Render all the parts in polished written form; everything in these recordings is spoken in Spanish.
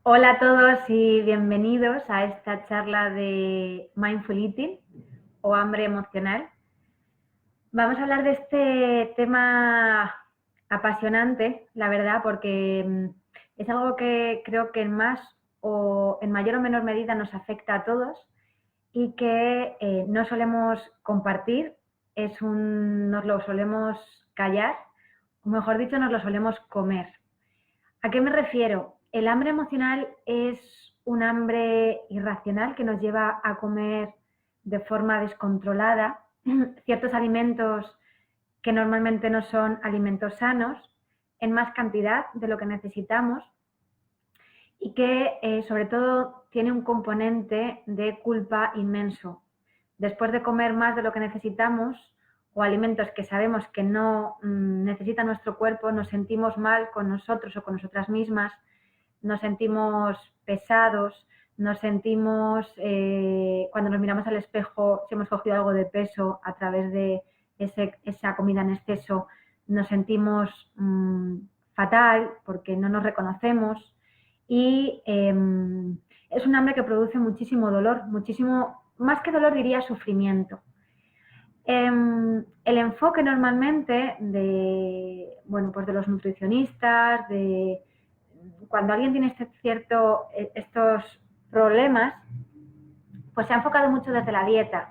Hola a todos y bienvenidos a esta charla de Mindful Eating o hambre emocional. Vamos a hablar de este tema apasionante, la verdad, porque es algo que creo que en mayor o menor medida nos afecta a todos y que no solemos compartir, nos lo solemos callar, o mejor dicho, nos lo solemos comer. ¿A qué me refiero? El hambre emocional es un hambre irracional que nos lleva a comer de forma descontrolada ciertos alimentos que normalmente no son alimentos sanos en más cantidad de lo que necesitamos y que sobre todo tiene un componente de culpa inmenso. Después de comer más de lo que necesitamos o alimentos que sabemos que no necesita nuestro cuerpo, nos sentimos mal con nosotros o con nosotras mismas, nos sentimos pesados, nos sentimos, cuando nos miramos al espejo, si hemos cogido algo de peso a través de esa comida en exceso, nos sentimos fatal porque no nos reconocemos y es un hambre que produce muchísimo dolor, muchísimo, más que dolor diría sufrimiento. El enfoque normalmente pues de los nutricionistas, de cuando alguien tiene estos problemas, pues se ha enfocado mucho desde la dieta.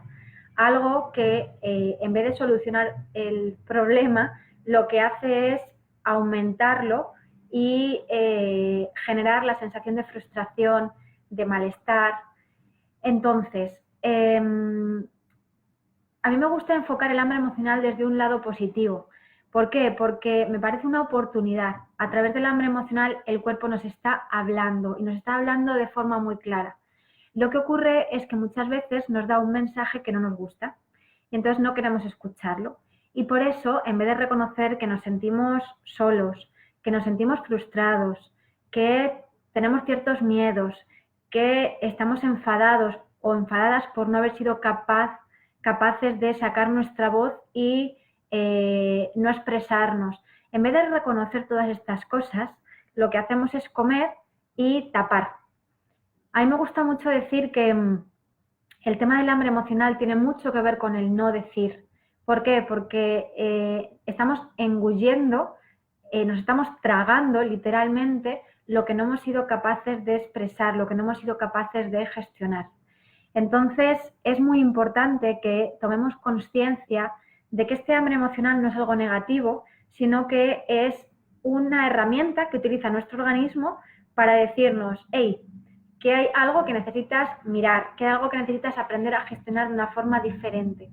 Algo que en vez de solucionar el problema, lo que hace es aumentarlo y generar la sensación de frustración, de malestar. Entonces, a mí me gusta enfocar el hambre emocional desde un lado positivo. ¿Por qué? Porque me parece una oportunidad. A través del hambre emocional el cuerpo nos está hablando y nos está hablando de forma muy clara. Lo que ocurre es que muchas veces nos da un mensaje que no nos gusta y entonces no queremos escucharlo. Y por eso, en vez de reconocer que nos sentimos solos, que nos sentimos frustrados, que tenemos ciertos miedos, que estamos enfadados o enfadadas por no haber sido capaces de sacar nuestra voz y no expresarnos. En vez de reconocer todas estas cosas, lo que hacemos es comer y tapar. A mí me gusta mucho decir que el tema del hambre emocional tiene mucho que ver con el no decir. ¿Por qué? Porque estamos engullendo, nos estamos tragando literalmente lo que no hemos sido capaces de expresar, lo que no hemos sido capaces de gestionar. Entonces, es muy importante que tomemos conciencia de que este hambre emocional no es algo negativo, sino que es una herramienta que utiliza nuestro organismo para decirnos, hey, que hay algo que necesitas mirar, que hay algo que necesitas aprender a gestionar de una forma diferente.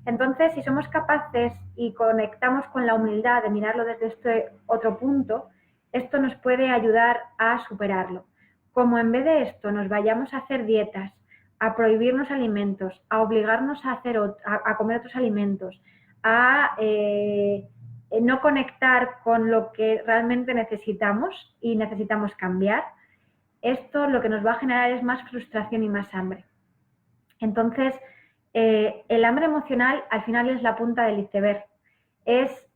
Entonces, si somos capaces y conectamos con la humildad de mirarlo desde este otro punto, esto nos puede ayudar a superarlo. Como en vez de esto nos vayamos a hacer dietas, a prohibirnos alimentos, a obligarnos a comer otros alimentos, a no conectar con lo que realmente necesitamos y necesitamos cambiar, esto lo que nos va a generar es más frustración y más hambre. Entonces, el hambre emocional al final es la punta del iceberg, es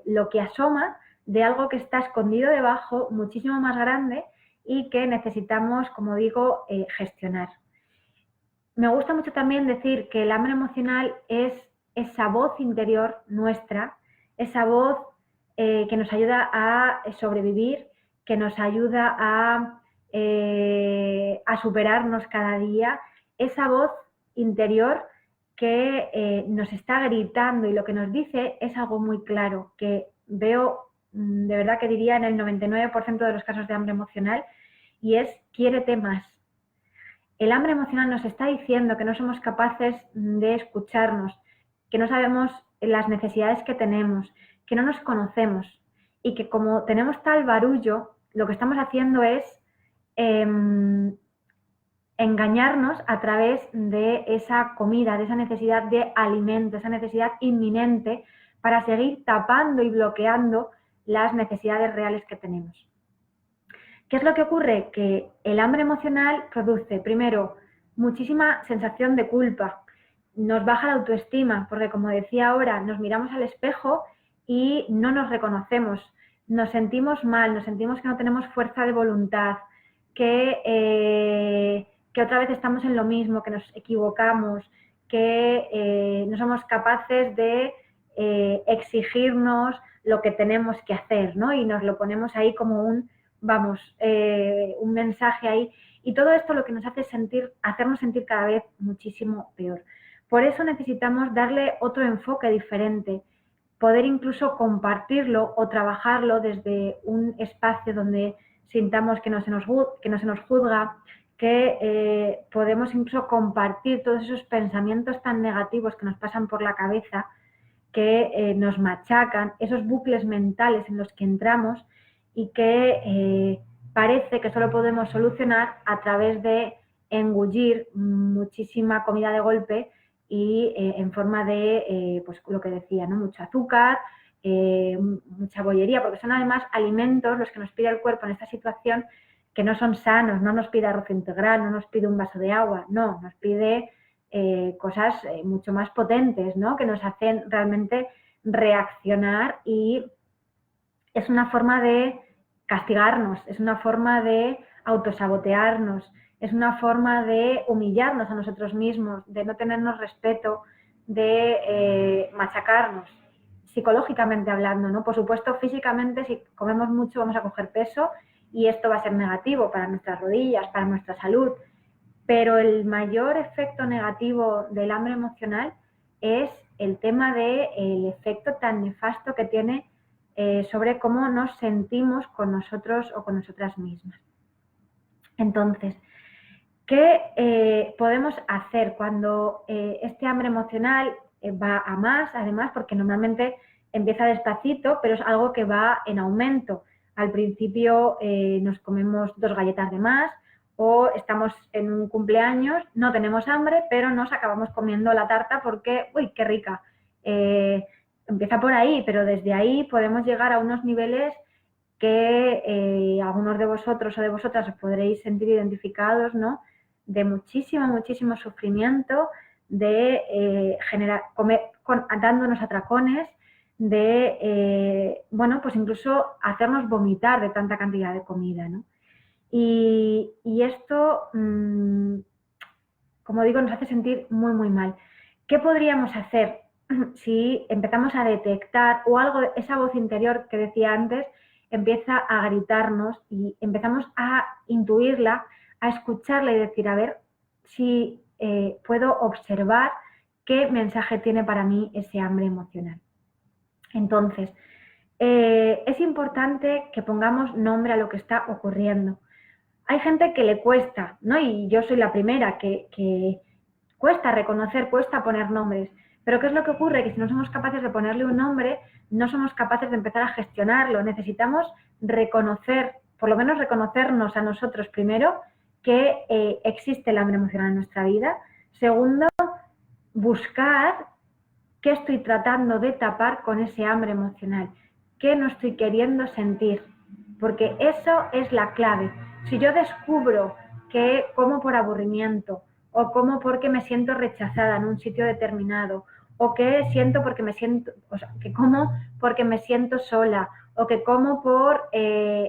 lo que asoma de algo que está escondido debajo, muchísimo más grande y que necesitamos, como digo, gestionar. Me gusta mucho también decir que el hambre emocional es esa voz interior nuestra, esa voz que nos ayuda a sobrevivir, que nos ayuda a superarnos cada día, esa voz interior que nos está gritando y lo que nos dice es algo muy claro, que veo de verdad que diría en el 99% de los casos de hambre emocional, y es quiérete más. El hambre emocional nos está diciendo que no somos capaces de escucharnos, que no sabemos las necesidades que tenemos, que no nos conocemos y que como tenemos tal barullo, lo que estamos haciendo es engañarnos a través de esa comida, de esa necesidad de alimento, esa necesidad inminente para seguir tapando y bloqueando las necesidades reales que tenemos. ¿Qué es lo que ocurre? Que el hambre emocional produce, primero, muchísima sensación de culpa, nos baja la autoestima, porque como decía ahora, nos miramos al espejo y no nos reconocemos, nos sentimos mal, nos sentimos que no tenemos fuerza de voluntad, que otra vez estamos en lo mismo, que nos equivocamos, que no somos capaces de exigirnos lo que tenemos que hacer, ¿no? Y nos lo ponemos ahí como un mensaje ahí. Y todo esto lo que nos hace hacernos sentir cada vez muchísimo peor. Por eso necesitamos darle otro enfoque diferente, poder incluso compartirlo o trabajarlo desde un espacio donde sintamos que no se nos juzga, que podemos incluso compartir todos esos pensamientos tan negativos que nos pasan por la cabeza, que nos machacan, esos bucles mentales en los que entramos y que parece que solo podemos solucionar a través de engullir muchísima comida de golpe y en forma de, pues lo que decía, ¿no? Mucho azúcar, mucha bollería, porque son además alimentos los que nos pide el cuerpo en esta situación que no son sanos, no nos pide arroz integral, no nos pide un vaso de agua, no, nos pide cosas mucho más potentes, ¿no? Que nos hacen realmente reaccionar y es una forma de castigarnos, es una forma de autosabotearnos, es una forma de humillarnos a nosotros mismos, de no tenernos respeto, de machacarnos, psicológicamente hablando, ¿no? Por supuesto, físicamente, si comemos mucho vamos a coger peso y esto va a ser negativo para nuestras rodillas, para nuestra salud, pero el mayor efecto negativo del hambre emocional es el tema del efecto tan nefasto que tiene sobre cómo nos sentimos con nosotros o con nosotras mismas. Entonces, ¿qué podemos hacer cuando este hambre emocional va a más? Además, porque normalmente empieza despacito, pero es algo que va en aumento. Al principio nos comemos 2 galletas de más, o estamos en un cumpleaños, no tenemos hambre, pero nos acabamos comiendo la tarta porque, ¡uy, qué rica! Empieza por ahí, pero desde ahí podemos llegar a unos niveles que algunos de vosotros o de vosotras os podréis sentir identificados, ¿no? De muchísimo, muchísimo sufrimiento, de dándonos atracones, de, bueno, pues incluso hacernos vomitar de tanta cantidad de comida, ¿no? Y esto, como digo, nos hace sentir muy, muy mal. ¿Qué podríamos hacer si empezamos a detectar o algo, esa voz interior que decía antes, empieza a gritarnos y empezamos a intuirla, a escucharla y decir, a ver si puedo observar qué mensaje tiene para mí ese hambre emocional? Entonces, es importante que pongamos nombre a lo que está ocurriendo. Hay gente que le cuesta, ¿no? Y yo soy la primera, que cuesta reconocer, cuesta poner nombres. Pero ¿qué es lo que ocurre? Que si no somos capaces de ponerle un nombre, no somos capaces de empezar a gestionarlo. Necesitamos reconocer, por lo menos reconocernos a nosotros primero, que existe el hambre emocional en nuestra vida. Segundo, buscar qué estoy tratando de tapar con ese hambre emocional, qué no estoy queriendo sentir, porque eso es la clave. Si yo descubro que como por aburrimiento, o como porque me siento rechazada en un sitio determinado, o que siento porque me siento, o sea, que como porque me siento sola, o que como por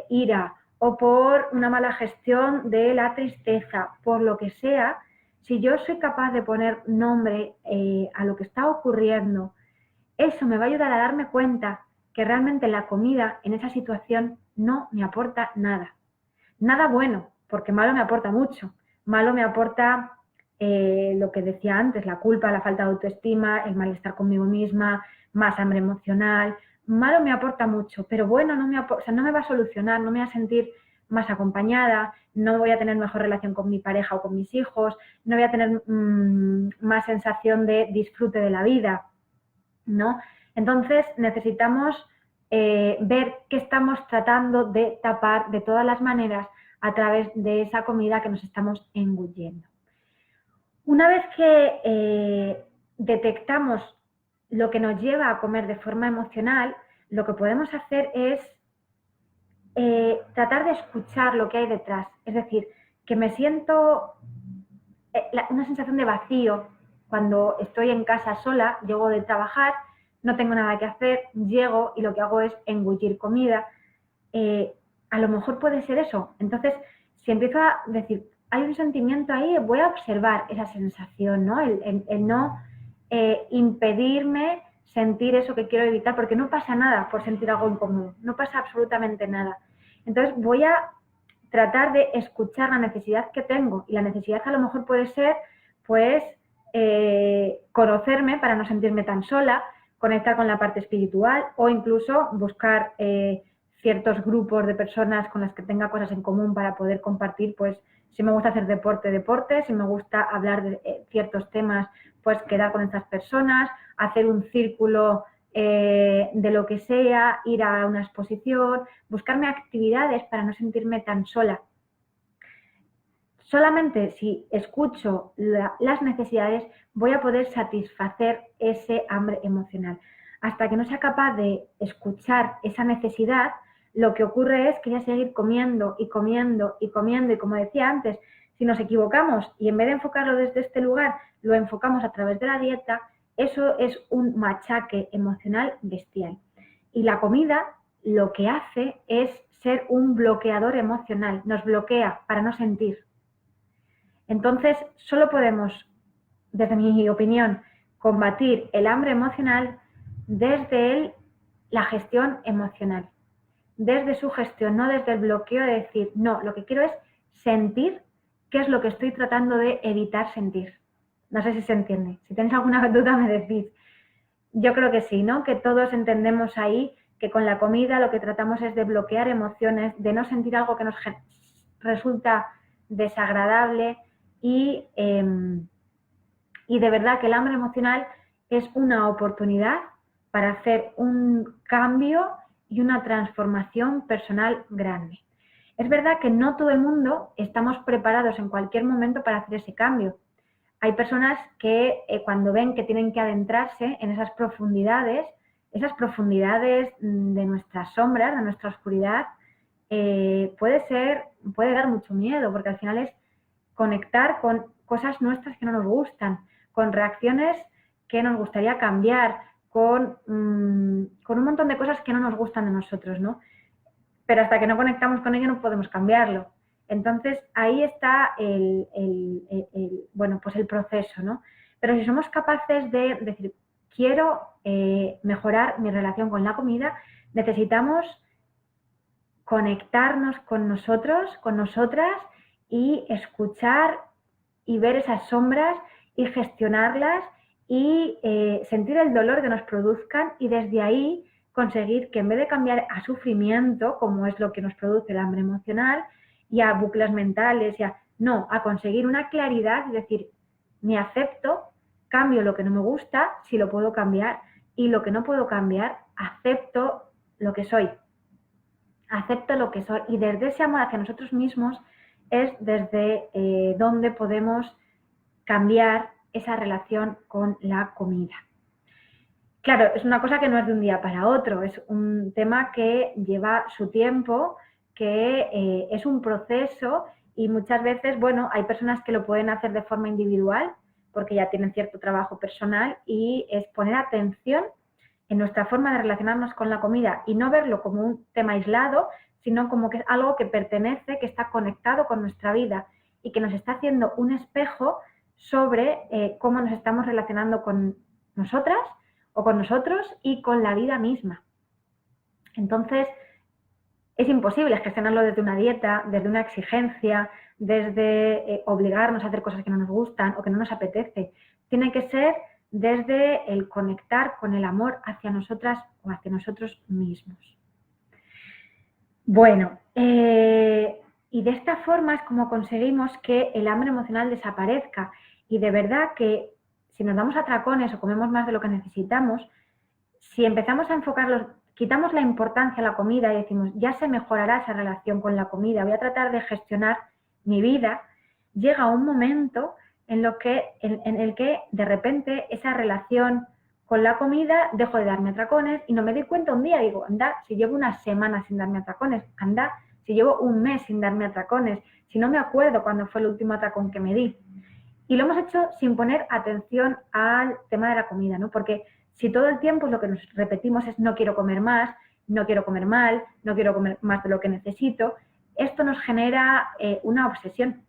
ira, o por una mala gestión de la tristeza, por lo que sea, si yo soy capaz de poner nombre a lo que está ocurriendo, eso me va a ayudar a darme cuenta que realmente la comida en esa situación no me aporta nada. Nada bueno, porque malo me aporta mucho. Malo me aporta lo que decía antes, la culpa, la falta de autoestima, el malestar conmigo misma, más hambre emocional. Malo me aporta mucho, pero bueno, no me va a solucionar, no me voy a sentir más acompañada, no voy a tener mejor relación con mi pareja o con mis hijos, no voy a tener más sensación de disfrute de la vida, ¿no? Entonces necesitamos ver qué estamos tratando de tapar de todas las maneras a través de esa comida que nos estamos engullendo. Una vez que detectamos lo que nos lleva a comer de forma emocional, lo que podemos hacer es tratar de escuchar lo que hay detrás. Es decir, que me siento una sensación de vacío cuando estoy en casa sola, llego de trabajar, no tengo nada que hacer, llego y lo que hago es engullir comida. A lo mejor puede ser eso. Entonces, si empiezo a decir, hay un sentimiento ahí, voy a observar esa sensación, ¿no? El no impedirme sentir eso que quiero evitar, porque no pasa nada por sentir algo incómodo, no pasa absolutamente nada. Entonces voy a tratar de escuchar la necesidad que tengo, y la necesidad a lo mejor puede ser, pues, conocerme para no sentirme tan sola, conectar con la parte espiritual o incluso buscar ciertos grupos de personas con las que tenga cosas en común para poder compartir, pues, si me gusta hacer deporte, si me gusta hablar de ciertos temas, pues quedar con estas personas, hacer un círculo de lo que sea, ir a una exposición, buscarme actividades para no sentirme tan sola. Solamente si escucho las necesidades voy a poder satisfacer ese hambre emocional. Hasta que no sea capaz de escuchar esa necesidad, lo que ocurre es que ya seguir comiendo y comiendo y comiendo. Y como decía antes, si nos equivocamos y en vez de enfocarlo desde este lugar, lo enfocamos a través de la dieta, eso es un machaque emocional bestial. Y la comida lo que hace es ser un bloqueador emocional, nos bloquea para no sentir. Entonces, solo podemos, desde mi opinión, combatir el hambre emocional desde la gestión emocional, desde su gestión, no desde el bloqueo de decir, no, lo que quiero es sentir qué es lo que estoy tratando de evitar sentir. No sé si se entiende. Si tenéis alguna duda me decís. Yo creo que sí, ¿no? Que todos entendemos ahí que con la comida lo que tratamos es de bloquear emociones, de no sentir algo que nos resulta desagradable y de verdad que el hambre emocional es una oportunidad para hacer un cambio y una transformación personal grande. Es verdad que no todo el mundo estamos preparados en cualquier momento para hacer ese cambio. Hay personas que cuando ven que tienen que adentrarse en esas profundidades de nuestras sombras, de nuestra oscuridad, puede dar mucho miedo, porque al final es conectar con cosas nuestras que no nos gustan, con reacciones que nos gustaría cambiar, con un montón de cosas que no nos gustan de nosotros, ¿no? Pero hasta que no conectamos con ello no podemos cambiarlo. Entonces, ahí está el proceso, ¿no? Pero si somos capaces de decir, quiero mejorar mi relación con la comida, necesitamos conectarnos con nosotros, con nosotras, y escuchar y ver esas sombras y gestionarlas y sentir el dolor que nos produzcan, y desde ahí conseguir que en vez de cambiar a sufrimiento, como es lo que nos produce el hambre emocional, y a bucles mentales, a conseguir una claridad y decir, me acepto, cambio lo que no me gusta, si lo puedo cambiar, y lo que no puedo cambiar, acepto lo que soy. Acepto lo que soy, y desde ese amor hacia nosotros mismos es desde donde podemos cambiar esa relación con la comida. Claro, es una cosa que no es de un día para otro, es un tema que lleva su tiempo, que es un proceso, y muchas veces, bueno, hay personas que lo pueden hacer de forma individual porque ya tienen cierto trabajo personal, y es poner atención en nuestra forma de relacionarnos con la comida y no verlo como un tema aislado, sino como que es algo que pertenece, que está conectado con nuestra vida y que nos está haciendo un espejo sobre cómo nos estamos relacionando con nosotras o con nosotros y con la vida misma. Entonces, es imposible gestionarlo desde una dieta, desde una exigencia, desde obligarnos a hacer cosas que no nos gustan o que no nos apetece. Tiene que ser desde el conectar con el amor hacia nosotras o hacia nosotros mismos. Bueno, y de esta forma es como conseguimos que el hambre emocional desaparezca, y de verdad que si nos damos atracones o comemos más de lo que necesitamos, si empezamos a enfocarlos, quitamos la importancia a la comida y decimos, ya se mejorará esa relación con la comida, voy a tratar de gestionar mi vida, llega un momento en el que de repente esa relación con la comida dejo de darme atracones y no me doy cuenta un día, digo, anda, si llevo una semana sin darme atracones, anda, si llevo un mes sin darme atracones, si no me acuerdo cuándo fue el último atracón que me di. Y lo hemos hecho sin poner atención al tema de la comida, ¿no? Porque si todo el tiempo lo que nos repetimos es no quiero comer más, no quiero comer mal, no quiero comer más de lo que necesito, esto nos genera una obsesión.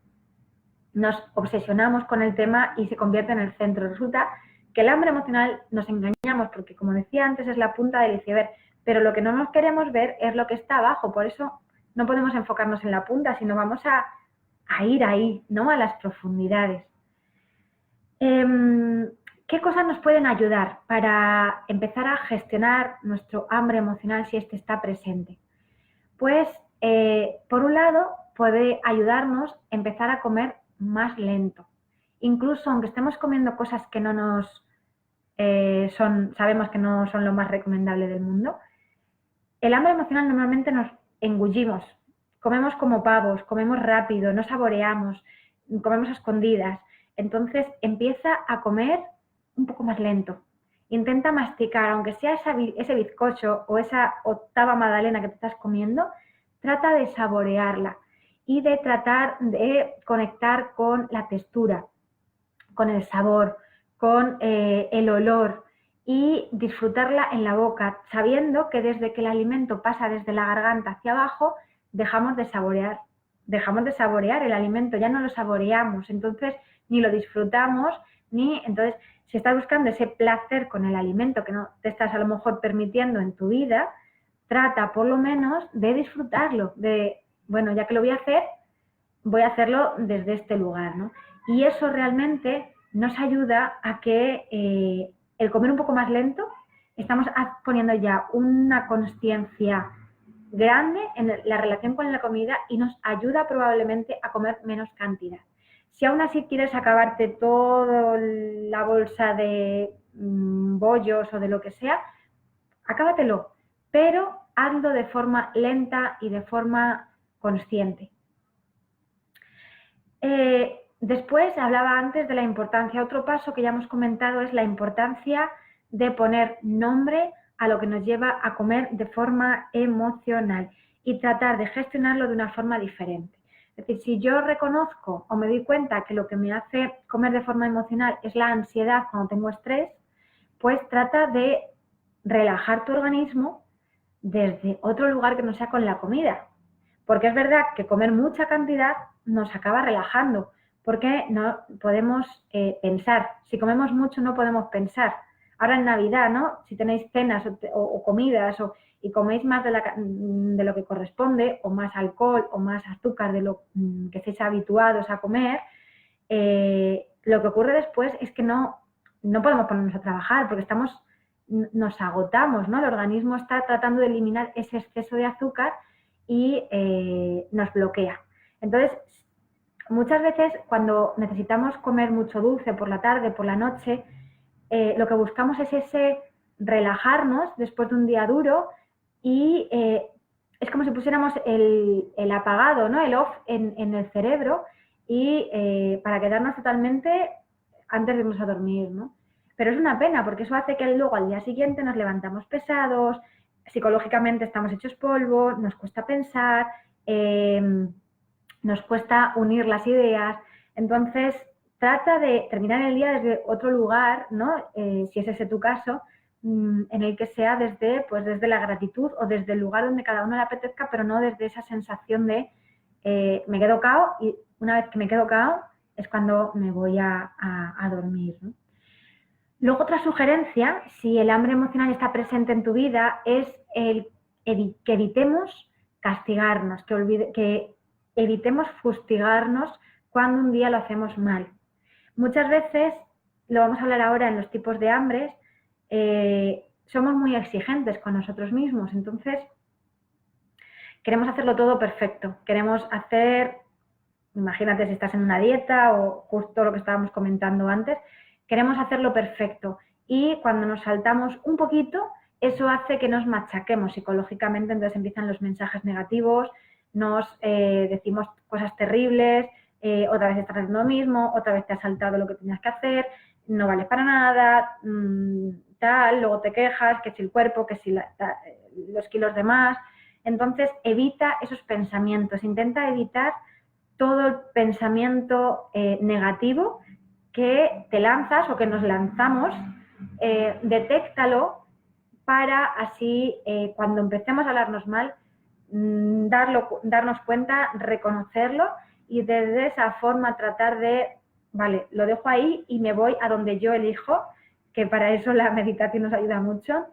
Nos obsesionamos con el tema y se convierte en el centro. Resulta que el hambre emocional nos engañamos porque, como decía antes, es la punta del iceberg, pero lo que no nos queremos ver es lo que está abajo. Por eso no podemos enfocarnos en la punta, sino vamos a ir ahí, ¿no? A las profundidades. ¿Qué cosas nos pueden ayudar para empezar a gestionar nuestro hambre emocional si este está presente? Pues, por un lado, puede ayudarnos a empezar a comer más lento. Incluso aunque estemos comiendo cosas que no nos sabemos que no son lo más recomendable del mundo, el hambre emocional normalmente nos engullimos. Comemos como pavos, comemos rápido, no saboreamos, comemos a escondidas. Entonces empieza a comer un poco más lento. Intenta masticar, aunque sea ese bizcocho o esa octava magdalena que te estás comiendo, trata de saborearla y de tratar de conectar con la textura, con el sabor, con el olor y disfrutarla en la boca, sabiendo que desde que el alimento pasa desde la garganta hacia abajo, dejamos de saborear el alimento, ya no lo saboreamos, entonces ni lo disfrutamos, entonces si estás buscando ese placer con el alimento que no te estás a lo mejor permitiendo en tu vida, trata por lo menos de disfrutarlo, bueno, ya que lo voy a hacerlo desde este lugar, ¿no? Y eso realmente nos ayuda a que el comer un poco más lento, estamos poniendo ya una consciencia grande en la relación con la comida y nos ayuda probablemente a comer menos cantidad. Si aún así quieres acabarte toda la bolsa de bollos o de lo que sea, acábatelo, pero hazlo de forma lenta y de forma consciente. Después hablaba antes de la importancia, otro paso que ya hemos comentado es la importancia de poner nombre a lo que nos lleva a comer de forma emocional y tratar de gestionarlo de una forma diferente. Es decir, si yo reconozco o me doy cuenta que lo que me hace comer de forma emocional es la ansiedad cuando tengo estrés, pues trata de relajar tu organismo desde otro lugar que no sea con la comida. Porque es verdad que comer mucha cantidad nos acaba relajando, porque no podemos pensar. Si comemos mucho no podemos pensar. Ahora en Navidad, ¿no? Si tenéis cenas o comidas y coméis más de lo que corresponde, o más alcohol o más azúcar de lo que estáis habituados a comer, lo que ocurre después es que no podemos ponernos a trabajar porque nos agotamos, ¿no? El organismo está tratando de eliminar ese exceso de azúcar y nos bloquea. Entonces, muchas veces cuando necesitamos comer mucho dulce por la tarde, por la noche, lo que buscamos es ese relajarnos después de un día duro y es como si pusiéramos el apagado, ¿no? El off en el cerebro y para quedarnos totalmente antes de irnos a dormir, ¿no? Pero es una pena porque eso hace que luego al día siguiente nos levantamos pesados, psicológicamente estamos hechos polvo, nos cuesta pensar, nos cuesta unir las ideas. Entonces, trata de terminar el día desde otro lugar, ¿no? Si es ese tu caso, en el que sea desde la gratitud o desde el lugar donde cada uno le apetezca, pero no desde esa sensación de me quedo cao y una vez que me quedo cao es cuando me voy a dormir, ¿no? Luego, otra sugerencia, si el hambre emocional está presente en tu vida, es que evitemos castigarnos, que evitemos fustigarnos cuando un día lo hacemos mal. Muchas veces, lo vamos a hablar ahora en los tipos de hambres, somos muy exigentes con nosotros mismos, entonces queremos hacerlo todo perfecto, queremos hacer, imagínate si estás en una dieta o justo lo que estábamos comentando antes, queremos hacerlo perfecto y cuando nos saltamos un poquito, eso hace que nos machaquemos psicológicamente, entonces empiezan los mensajes negativos, nos decimos cosas terribles, otra vez estás haciendo lo mismo, otra vez te has saltado lo que tenías que hacer, no vale para nada, tal, luego te quejas, que si el cuerpo, que si los kilos de más. Entonces evita esos pensamientos, intenta evitar todo el pensamiento negativo que te lanzas o que nos lanzamos, detéctalo para así cuando empecemos a hablarnos mal darnos cuenta, reconocerlo y desde esa forma tratar de, vale, lo dejo ahí y me voy a donde yo elijo, que para eso la meditación nos ayuda mucho,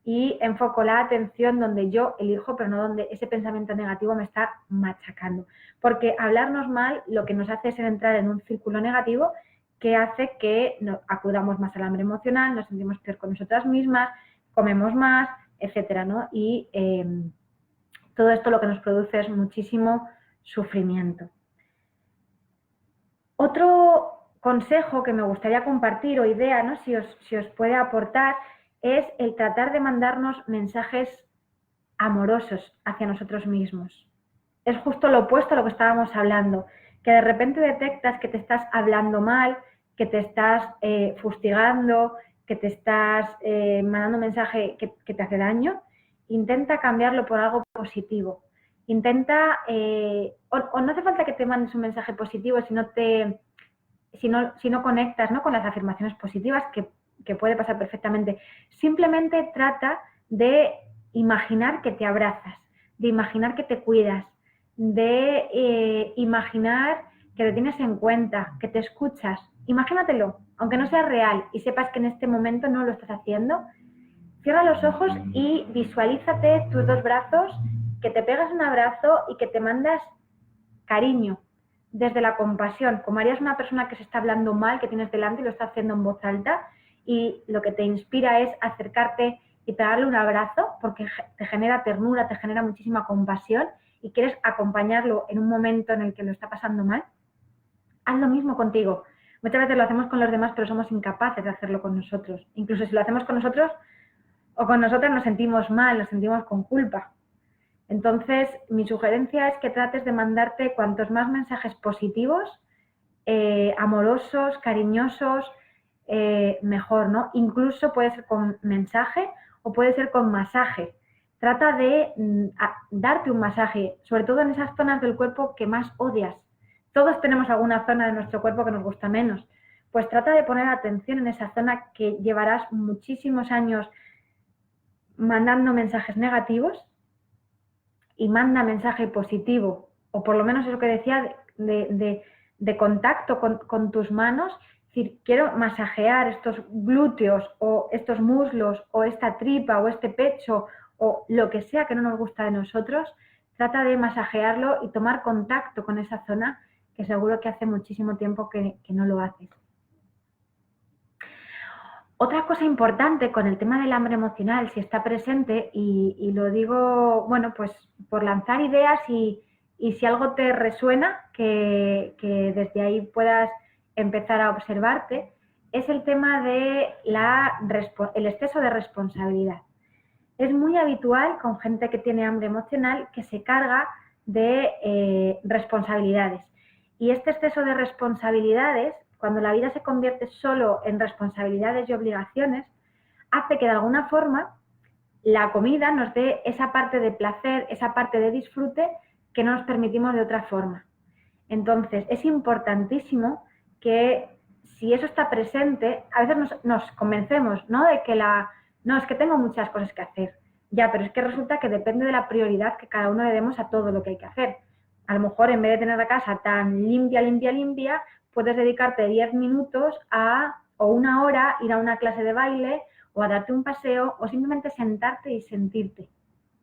y enfoco la atención donde yo elijo, pero no donde ese pensamiento negativo me está machacando. Porque hablarnos mal lo que nos hace es entrar en un círculo negativo que hace que acudamos más al hambre emocional, nos sentimos peor con nosotras mismas, comemos más, etcétera, ¿no? Y todo esto lo que nos produce es muchísimo sufrimiento. Otro consejo que me gustaría compartir o idea, ¿no? si os puede aportar, es el tratar de mandarnos mensajes amorosos hacia nosotros mismos. Es justo lo opuesto a lo que estábamos hablando, que de repente detectas que te estás hablando mal, que te estás fustigando, que te estás mandando un mensaje que te hace daño. Intenta cambiarlo por algo positivo. Intenta, o no hace falta que te mandes un mensaje positivo si no conectas, ¿no?, con las afirmaciones positivas, que puede pasar perfectamente. Simplemente trata de imaginar que te abrazas, de imaginar que te cuidas, de imaginar que te tienes en cuenta, que te escuchas. Imagínatelo, aunque no sea real y sepas que en este momento no lo estás haciendo. Cierra los ojos y visualízate tus dos brazos, que te pegas un abrazo y que te mandas cariño desde la compasión, como harías una persona que se está hablando mal, que tienes delante y lo está haciendo en voz alta, y lo que te inspira es acercarte y darle un abrazo porque te genera ternura, te genera muchísima compasión y quieres acompañarlo en un momento en el que lo está pasando mal. Haz lo mismo contigo. Muchas veces lo hacemos con los demás, pero somos incapaces de hacerlo con nosotros. Incluso si lo hacemos con nosotros o con nosotras nos sentimos mal, nos sentimos con culpa. Entonces, mi sugerencia es que trates de mandarte cuantos más mensajes positivos, amorosos, cariñosos, mejor, ¿no? Incluso puede ser con mensaje o puede ser con masaje. Trata de darte un masaje, sobre todo en esas zonas del cuerpo que más odias. Todos tenemos alguna zona de nuestro cuerpo que nos gusta menos. Pues trata de poner atención en esa zona que llevarás muchísimos años mandando mensajes negativos, y manda mensaje positivo, o por lo menos eso que decía de contacto con tus manos. Es decir, quiero masajear estos glúteos o estos muslos o esta tripa o este pecho o lo que sea que no nos gusta de nosotros. Trata de masajearlo y tomar contacto con esa zona, que seguro que hace muchísimo tiempo que no lo haces. Otra cosa importante con el tema del hambre emocional, si está presente, y lo digo, bueno, pues por lanzar ideas y si algo te resuena, que desde ahí puedas empezar a observarte, es el tema de el exceso de responsabilidad. Es muy habitual con gente que tiene hambre emocional que se carga de responsabilidades. Y este exceso de responsabilidades, cuando la vida se convierte solo en responsabilidades y obligaciones, hace que de alguna forma la comida nos dé esa parte de placer, esa parte de disfrute que no nos permitimos de otra forma. Entonces, es importantísimo que si eso está presente, a veces nos convencemos, ¿no?, de que no, es que tengo muchas cosas que hacer. Ya, pero es que resulta que depende de la prioridad que cada uno le demos a todo lo que hay que hacer. A lo mejor en vez de tener la casa tan limpia, puedes dedicarte 10 minutos o una hora, ir a una clase de baile o a darte un paseo o simplemente sentarte y sentirte.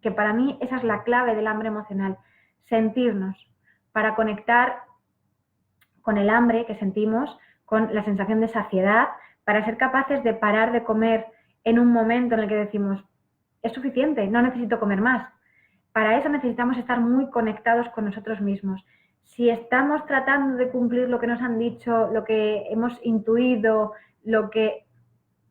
Que para mí esa es la clave del hambre emocional, sentirnos, para conectar con el hambre que sentimos, con la sensación de saciedad, para ser capaces de parar de comer en un momento en el que decimos, es suficiente, no necesito comer más. Para eso necesitamos estar muy conectados con nosotros mismos. Si estamos tratando de cumplir lo que nos han dicho, lo que hemos intuido,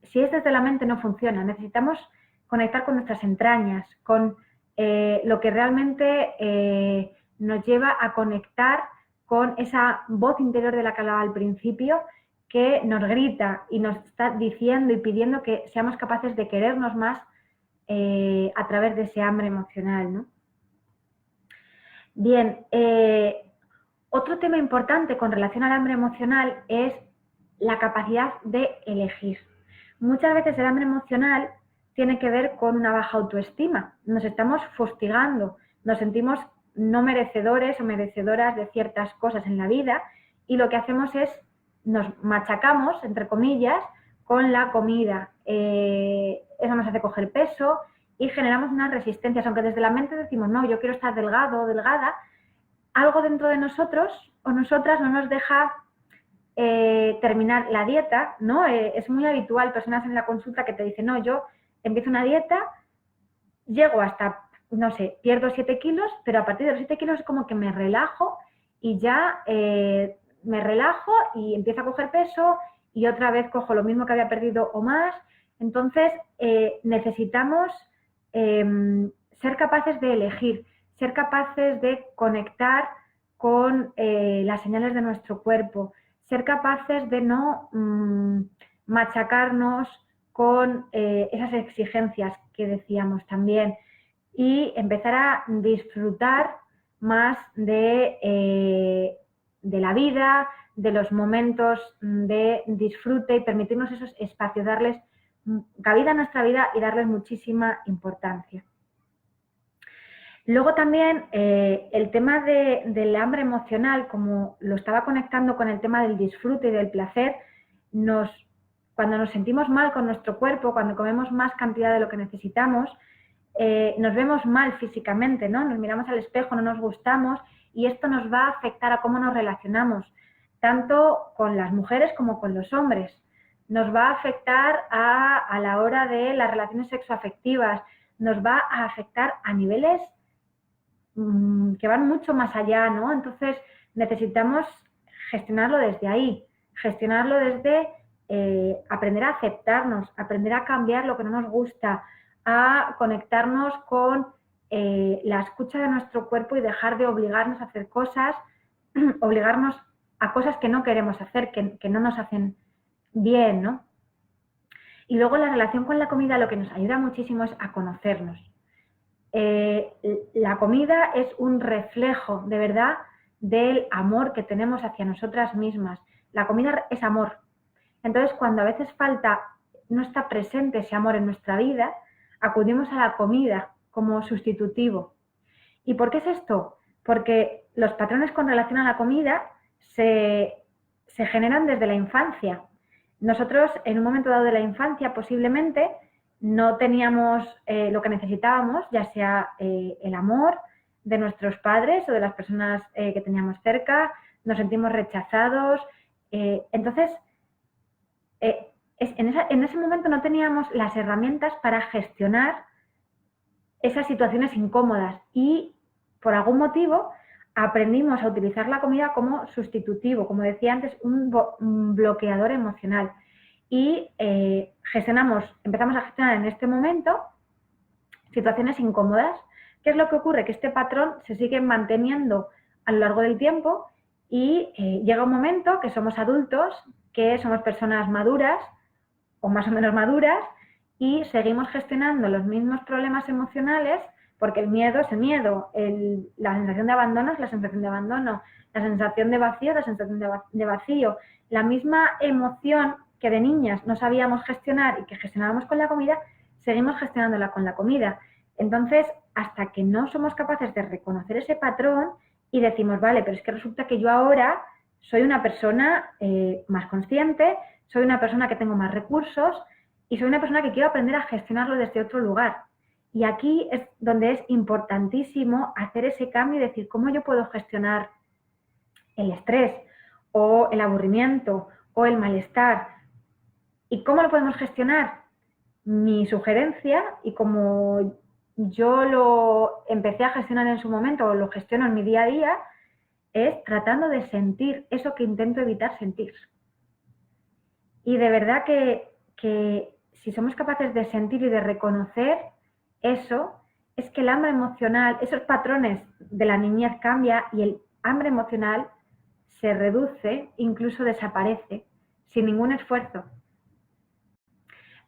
si es desde la mente no funciona. Necesitamos conectar con nuestras entrañas, con lo que realmente nos lleva a conectar con esa voz interior de la que hablaba al principio, que nos grita y nos está diciendo y pidiendo que seamos capaces de querernos más a través de ese hambre emocional, ¿no? Bien, otro tema importante con relación al hambre emocional es la capacidad de elegir. Muchas veces el hambre emocional tiene que ver con una baja autoestima. Nos estamos fustigando, nos sentimos no merecedores o merecedoras de ciertas cosas en la vida y lo que hacemos es nos machacamos, entre comillas, con la comida. Eso nos hace coger peso y generamos unas resistencias, aunque desde la mente decimos, no, yo quiero estar delgado o delgada, algo dentro de nosotros o nosotras no nos deja terminar la dieta, ¿no? Es muy habitual, personas en la consulta que te dicen, no, yo empiezo una dieta, llego hasta, no sé, pierdo 7 kilos, pero a partir de los 7 kilos es como que me relajo y ya me relajo y empiezo a coger peso y otra vez cojo lo mismo que había perdido o más. Entonces, necesitamos ser capaces de elegir, ser capaces de conectar con las señales de nuestro cuerpo, ser capaces de no machacarnos con esas exigencias que decíamos también y empezar a disfrutar más de la vida, de los momentos de disfrute y permitirnos esos espacios, darles cabida a nuestra vida y darles muchísima importancia. Luego también el tema del hambre emocional, como lo estaba conectando con el tema del disfrute y del placer, cuando nos sentimos mal con nuestro cuerpo, cuando comemos más cantidad de lo que necesitamos, nos vemos mal físicamente, ¿no? Nos miramos al espejo, no nos gustamos y esto nos va a afectar a cómo nos relacionamos, tanto con las mujeres como con los hombres. Nos va a afectar a la hora de las relaciones sexoafectivas, nos va a afectar a niveles que van mucho más allá, ¿no? Entonces necesitamos gestionarlo desde ahí, gestionarlo desde aprender a aceptarnos, aprender a cambiar lo que no nos gusta, a conectarnos con la escucha de nuestro cuerpo y dejar de obligarnos a hacer cosas, obligarnos a cosas que no queremos hacer, que no nos hacen bien, ¿no? Y luego la relación con la comida lo que nos ayuda muchísimo es a conocernos. La comida es un reflejo, de verdad, del amor que tenemos hacia nosotras mismas. La comida es amor. Entonces, cuando a veces no está presente ese amor en nuestra vida, acudimos a la comida como sustitutivo. ¿Y por qué es esto? Porque los patrones con relación a la comida se generan desde la infancia. Nosotros, en un momento dado de la infancia, posiblemente no teníamos lo que necesitábamos, ya sea el amor de nuestros padres o de las personas que teníamos cerca, nos sentimos rechazados. Entonces, en ese momento no teníamos las herramientas para gestionar esas situaciones incómodas y por algún motivo aprendimos a utilizar la comida como sustitutivo, como decía antes, un bloqueador emocional. Y empezamos a gestionar en este momento situaciones incómodas. ¿Qué es lo que ocurre? Que este patrón se sigue manteniendo a lo largo del tiempo y llega un momento que somos adultos, que somos personas maduras o más o menos maduras y seguimos gestionando los mismos problemas emocionales porque el miedo es el miedo, la sensación de abandono es la sensación de abandono, la sensación de vacío es la sensación de vacío. La misma emoción que de niñas no sabíamos gestionar y que gestionábamos con la comida, seguimos gestionándola con la comida. Entonces, hasta que no somos capaces de reconocer ese patrón y decimos, vale, pero es que resulta que yo ahora soy una persona más consciente, soy una persona que tengo más recursos y soy una persona que quiero aprender a gestionarlo desde otro lugar. Y aquí es donde es importantísimo hacer ese cambio y decir, ¿cómo yo puedo gestionar el estrés o el aburrimiento o el malestar? ¿Y cómo lo podemos gestionar? Mi sugerencia, y como yo lo empecé a gestionar en su momento, o lo gestiono en mi día a día, es tratando de sentir eso que intento evitar sentir. Y de verdad que si somos capaces de sentir y de reconocer eso, es que el hambre emocional, esos patrones de la niñez cambia y el hambre emocional se reduce, incluso desaparece, sin ningún esfuerzo.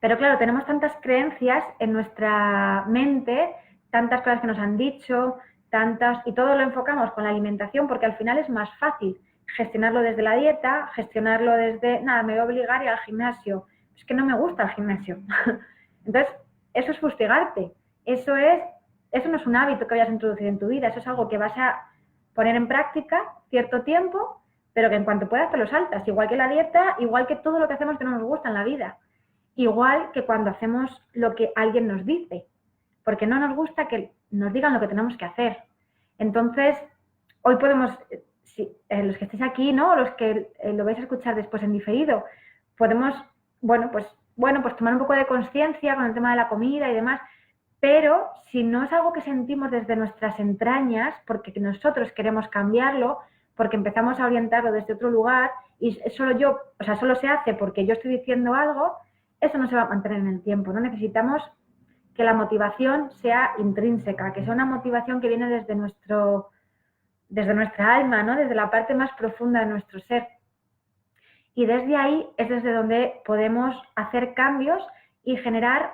Pero claro, tenemos tantas creencias en nuestra mente, tantas cosas que nos han dicho, y todo lo enfocamos con la alimentación porque al final es más fácil gestionarlo desde la dieta, gestionarlo desde, nada, me voy a obligar a ir al gimnasio. Es que no me gusta el gimnasio. Entonces, eso es fustigarte. Eso es eso no es un hábito que vayas a introducir en tu vida, eso es algo que vas a poner en práctica cierto tiempo, pero que en cuanto puedas te lo saltas, igual que la dieta, igual que todo lo que hacemos que no nos gusta en la vida, igual que cuando hacemos lo que alguien nos dice, porque no nos gusta que nos digan lo que tenemos que hacer. Entonces, hoy podemos, los que estéis aquí, ¿no? O los que lo vais a escuchar después en diferido, podemos, pues tomar un poco de conciencia con el tema de la comida y demás, pero si no es algo que sentimos desde nuestras entrañas, porque nosotros queremos cambiarlo, porque empezamos a orientarlo desde otro lugar y solo se hace porque yo estoy diciendo algo, eso no se va a mantener en el tiempo, ¿no? Necesitamos que la motivación sea intrínseca, que sea una motivación que viene desde nuestra alma, ¿no? Desde la parte más profunda de nuestro ser. Y desde ahí es desde donde podemos hacer cambios y generar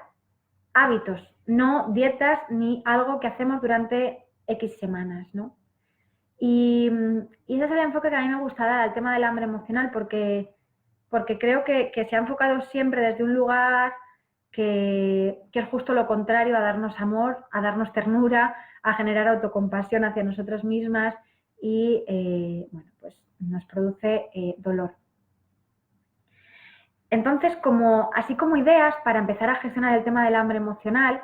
hábitos, no dietas ni algo que hacemos durante X semanas, ¿no? Y ese es el enfoque que a mí me gusta dar al tema del hambre emocional porque creo que se ha enfocado siempre desde un lugar que es justo lo contrario a darnos amor, a darnos ternura, a generar autocompasión hacia nosotras mismas y pues nos produce dolor. Entonces, así como ideas para empezar a gestionar el tema del hambre emocional,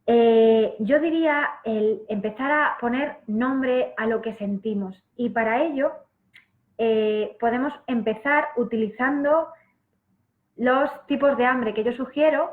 yo diría el empezar a poner nombre a lo que sentimos y para ello podemos empezar utilizando los tipos de hambre que yo sugiero,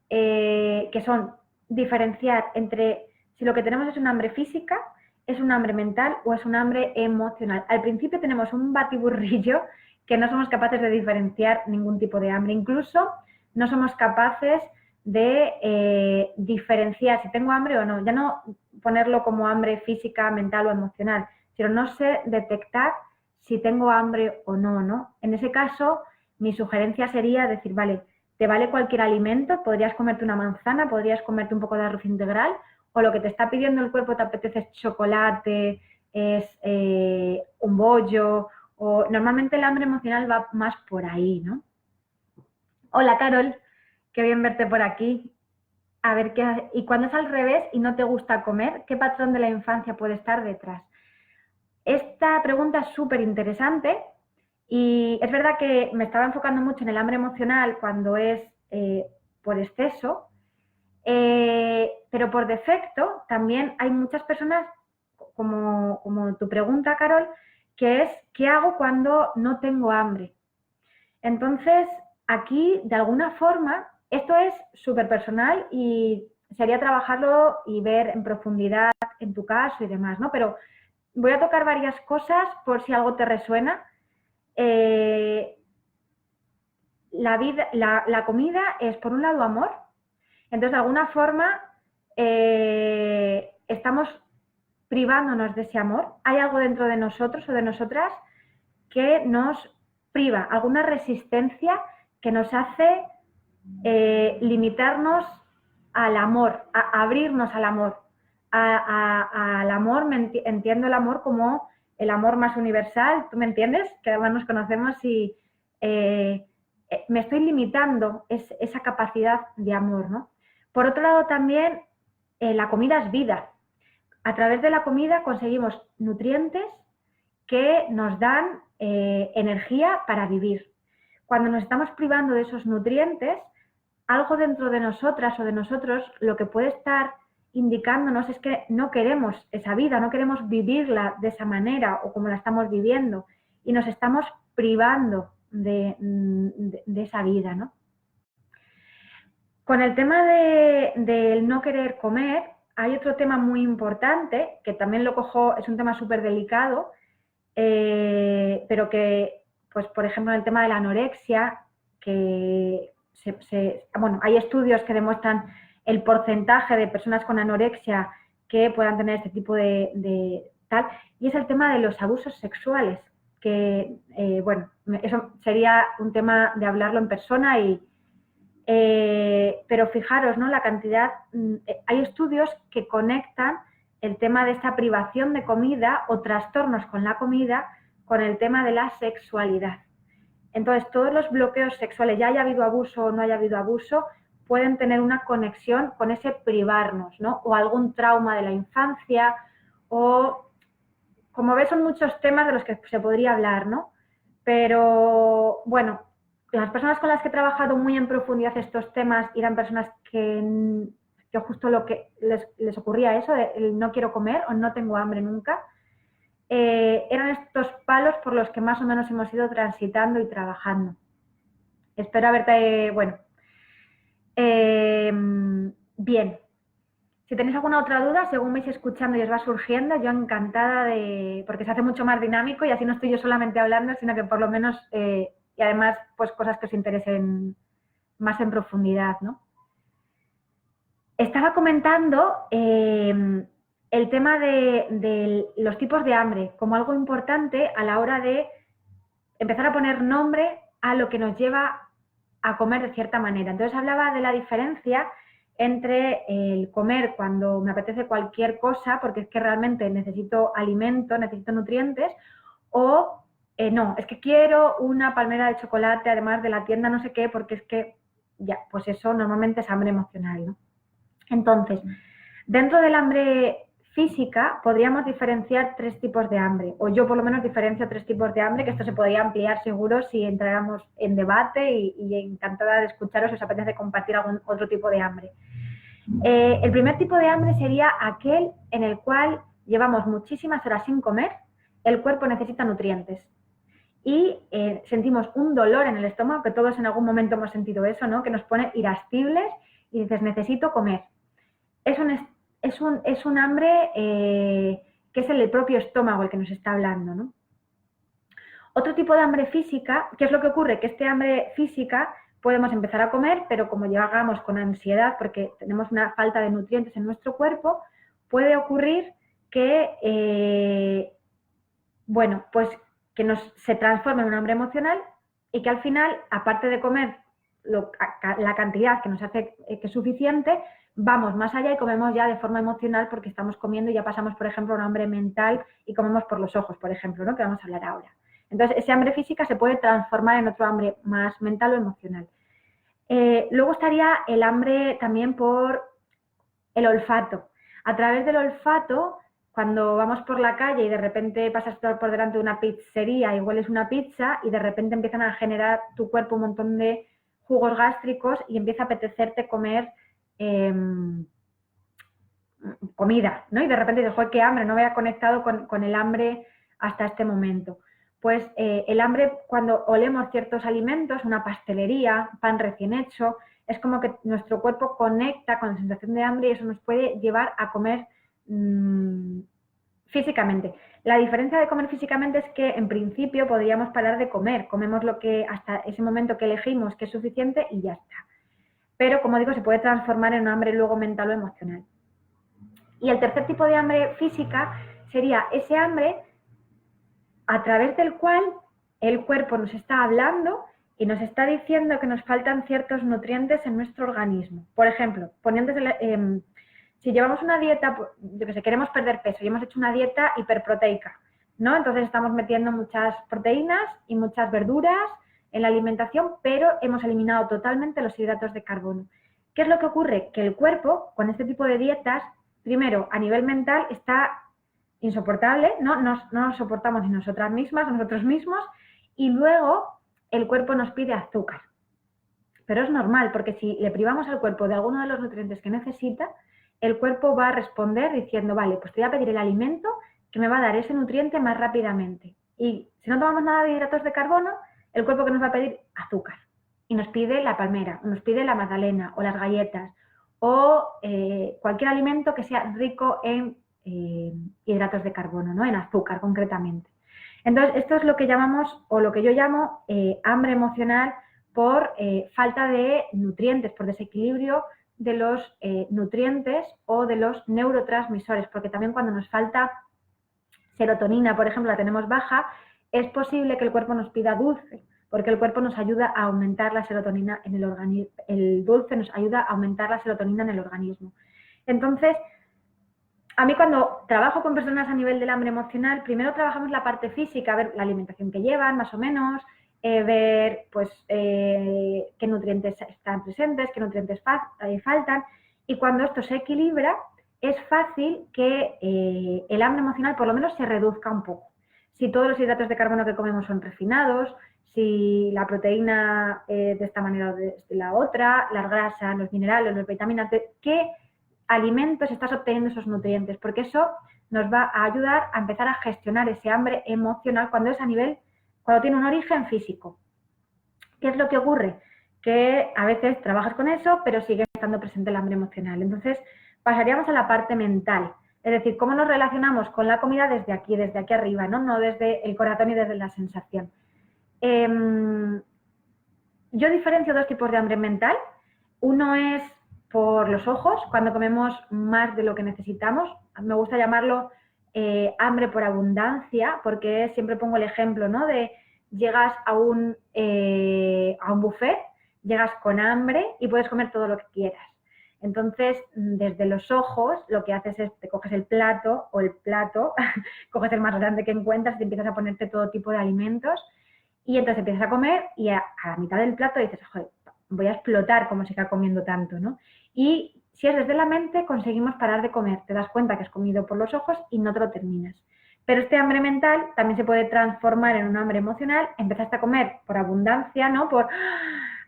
que son diferenciar entre si lo que tenemos es un hambre física, es un hambre mental o es un hambre emocional. Al principio tenemos un batiburrillo que no somos capaces de diferenciar ningún tipo de hambre. Incluso no somos capaces de diferenciar si tengo hambre o no. Ya no ponerlo como hambre física, mental o emocional, sino no sé detectar si tengo hambre o no, ¿no? En ese caso, mi sugerencia sería decir, vale, te vale cualquier alimento, podrías comerte una manzana, podrías comerte un poco de arroz integral, o lo que te está pidiendo el cuerpo te apetece es chocolate, es un bollo, o normalmente el hambre emocional va más por ahí, ¿no? Hola, Carol, qué bien verte por aquí. A ver, y cuando es al revés y no te gusta comer, ¿qué patrón de la infancia puede estar detrás? Esta pregunta es súper interesante y es verdad que me estaba enfocando mucho en el hambre emocional cuando es por exceso, pero por defecto también hay muchas personas, como tu pregunta, Carol, que es ¿qué hago cuando no tengo hambre? Entonces, aquí, de alguna forma, esto es súper personal y sería trabajarlo y ver en profundidad en tu caso y demás, ¿no? Pero voy a tocar varias cosas por si algo te resuena. La comida es, por un lado, amor. Entonces, de alguna forma, estamos privándonos de ese amor. Hay algo dentro de nosotros o de nosotras que nos priva, alguna resistencia que nos hace limitarnos al amor, a abrirnos al amor. Al amor, entiendo el amor como el amor más universal, ¿tú me entiendes? Que además nos conocemos y me estoy limitando esa capacidad de amor, ¿no? Por otro lado también, la comida es vida. A través de la comida conseguimos nutrientes que nos dan energía para vivir. Cuando nos estamos privando de esos nutrientes, algo dentro de nosotras o de nosotros lo que puede estar indicándonos es que no queremos esa vida, no queremos vivirla de esa manera o como la estamos viviendo y nos estamos privando de esa vida, ¿no? Con el tema del no querer comer, hay otro tema muy importante, que también lo cojo, es un tema súper delicado, pero que, pues por ejemplo, en el tema de la anorexia, que hay estudios que demuestran el porcentaje de personas con anorexia que puedan tener este tipo de tal, y es el tema de los abusos sexuales, que, eso sería un tema de hablarlo en persona pero fijaros, ¿no? La cantidad, hay estudios que conectan el tema de esta privación de comida o trastornos con la comida con el tema de la sexualidad. Entonces, todos los bloqueos sexuales, ya haya habido abuso o no haya habido abuso, pueden tener una conexión con ese privarnos, ¿no? O algún trauma de la infancia, o, como ves, son muchos temas de los que se podría hablar, ¿no? Pero, bueno, las personas con las que he trabajado muy en profundidad estos temas eran personas que justo lo que les ocurría eso, de el no quiero comer o no tengo hambre nunca, eran estos palos por los que más o menos hemos ido transitando y trabajando. Espero haberte, bueno, bien. Si tenéis alguna otra duda, según me vais escuchando y os va surgiendo, yo encantada porque se hace mucho más dinámico y así no estoy yo solamente hablando, sino que por lo menos, y además, pues cosas que os interesen más en profundidad, ¿no? Estaba comentando el tema de los tipos de hambre como algo importante a la hora de empezar a poner nombre a lo que nos lleva a comer de cierta manera. Entonces hablaba de la diferencia entre el comer cuando me apetece cualquier cosa, porque es que realmente necesito alimento, necesito nutrientes, o no, es que quiero una palmera de chocolate, además de la tienda no sé qué, porque es que, ya, pues eso normalmente es hambre emocional, ¿no? Entonces, dentro del hambre física podríamos diferenciar 3 tipos de hambre, o yo por lo menos diferencio 3 tipos de hambre, que esto se podría ampliar seguro si entráramos en debate y encantada de escucharos si os apetece compartir algún otro tipo de hambre. El primer tipo de hambre sería aquel en el cual llevamos muchísimas horas sin comer, el cuerpo necesita nutrientes y sentimos un dolor en el estómago, que todos en algún momento hemos sentido eso, ¿no? Que nos pone irascibles y dices, necesito comer. Es un hambre que es el propio estómago el que nos está hablando, ¿no? Otro tipo de hambre física, ¿qué es lo que ocurre? Que este hambre física podemos empezar a comer, pero como llegamos con ansiedad porque tenemos una falta de nutrientes en nuestro cuerpo, puede ocurrir que, bueno, pues que se transforme en un hambre emocional y que al final, aparte de comer la cantidad que nos hace que es suficiente, vamos más allá y comemos ya de forma emocional porque estamos comiendo y ya pasamos, por ejemplo, a un hambre mental y comemos por los ojos, por ejemplo, ¿no? Que vamos a hablar ahora. Entonces, ese hambre física se puede transformar en otro hambre más mental o emocional. Luego estaría el hambre también por el olfato. A través del olfato, cuando vamos por la calle y de repente pasas por delante de una pizzería y hueles una pizza y de repente empiezan a generar tu cuerpo un montón de jugos gástricos y empieza a apetecerte comer comida, ¿no? Y de repente dices, ¡joder, qué hambre! No había conectado con el hambre hasta este momento. Pues el hambre, cuando olemos ciertos alimentos, una pastelería, pan recién hecho, es como que nuestro cuerpo conecta con la sensación de hambre y eso nos puede llevar a comer físicamente. La diferencia de comer físicamente es que en principio podríamos parar de comer, comemos lo que hasta ese momento que elegimos que es suficiente y ya está. Pero, como digo, se puede transformar en un hambre luego mental o emocional. Y el tercer tipo de hambre física sería ese hambre a través del cual el cuerpo nos está hablando y nos está diciendo que nos faltan ciertos nutrientes en nuestro organismo. Por ejemplo, si llevamos una dieta, yo que sé, queremos perder peso y hemos hecho una dieta hiperproteica, ¿no? Entonces estamos metiendo muchas proteínas y muchas verduras en la alimentación, pero hemos eliminado totalmente los hidratos de carbono. ¿Qué es lo que ocurre? Que el cuerpo, con este tipo de dietas, primero, a nivel mental, está insoportable, no nos soportamos ni nosotras mismas, nosotros mismos, y luego el cuerpo nos pide azúcar. Pero es normal, porque si le privamos al cuerpo de alguno de los nutrientes que necesita, el cuerpo va a responder diciendo, vale, pues te voy a pedir el alimento que me va a dar ese nutriente más rápidamente. Y si no tomamos nada de hidratos de carbono, el cuerpo que nos va a pedir azúcar. Y nos pide la palmera, nos pide la magdalena o las galletas o cualquier alimento que sea rico en hidratos de carbono, ¿no? En azúcar concretamente. Entonces, esto es lo que llamamos, o lo que yo llamo, hambre emocional por falta de nutrientes, por desequilibrio de los nutrientes o de los neurotransmisores, porque también cuando nos falta serotonina, por ejemplo, la tenemos baja, es posible que el cuerpo nos pida dulce, porque el cuerpo nos ayuda a aumentar la serotonina en el organismo. El dulce nos ayuda a aumentar la serotonina en el organismo. Entonces, a mí cuando trabajo con personas a nivel del hambre emocional, primero trabajamos la parte física, a ver la alimentación que llevan, más o menos, ver pues, qué nutrientes están presentes, qué nutrientes faltan, y cuando esto se equilibra, es fácil que el hambre emocional por lo menos se reduzca un poco. Si todos los hidratos de carbono que comemos son refinados, si la proteína de esta manera o de la otra, las grasas, los minerales, las vitaminas, ¿de qué alimentos estás obteniendo esos nutrientes? Porque eso nos va a ayudar a empezar a gestionar ese hambre emocional cuando es a nivel, cuando tiene un origen físico. ¿Qué es lo que ocurre? Que a veces trabajas con eso, pero sigue estando presente el hambre emocional. Entonces, pasaríamos a la parte mental. Es decir, cómo nos relacionamos con la comida desde aquí arriba, no desde el corazón y desde la sensación. Yo diferencio dos tipos de hambre mental. Uno es por los ojos, cuando comemos más de lo que necesitamos. Me gusta llamarlo hambre por abundancia, porque siempre pongo el ejemplo, ¿no? De llegas a un buffet, llegas con hambre y puedes comer todo lo que quieras. Entonces, desde los ojos, lo que haces es, te coges el plato, coges el más grande que encuentras y te empiezas a ponerte todo tipo de alimentos y entonces empiezas a comer y a la mitad del plato dices, joder, voy a explotar como siga comiendo tanto, ¿no? Y si es desde la mente, conseguimos parar de comer. Te das cuenta que has comido por los ojos y no te lo terminas. Pero este hambre mental también se puede transformar en un hambre emocional. Empezaste a comer por abundancia, ¿no? Por,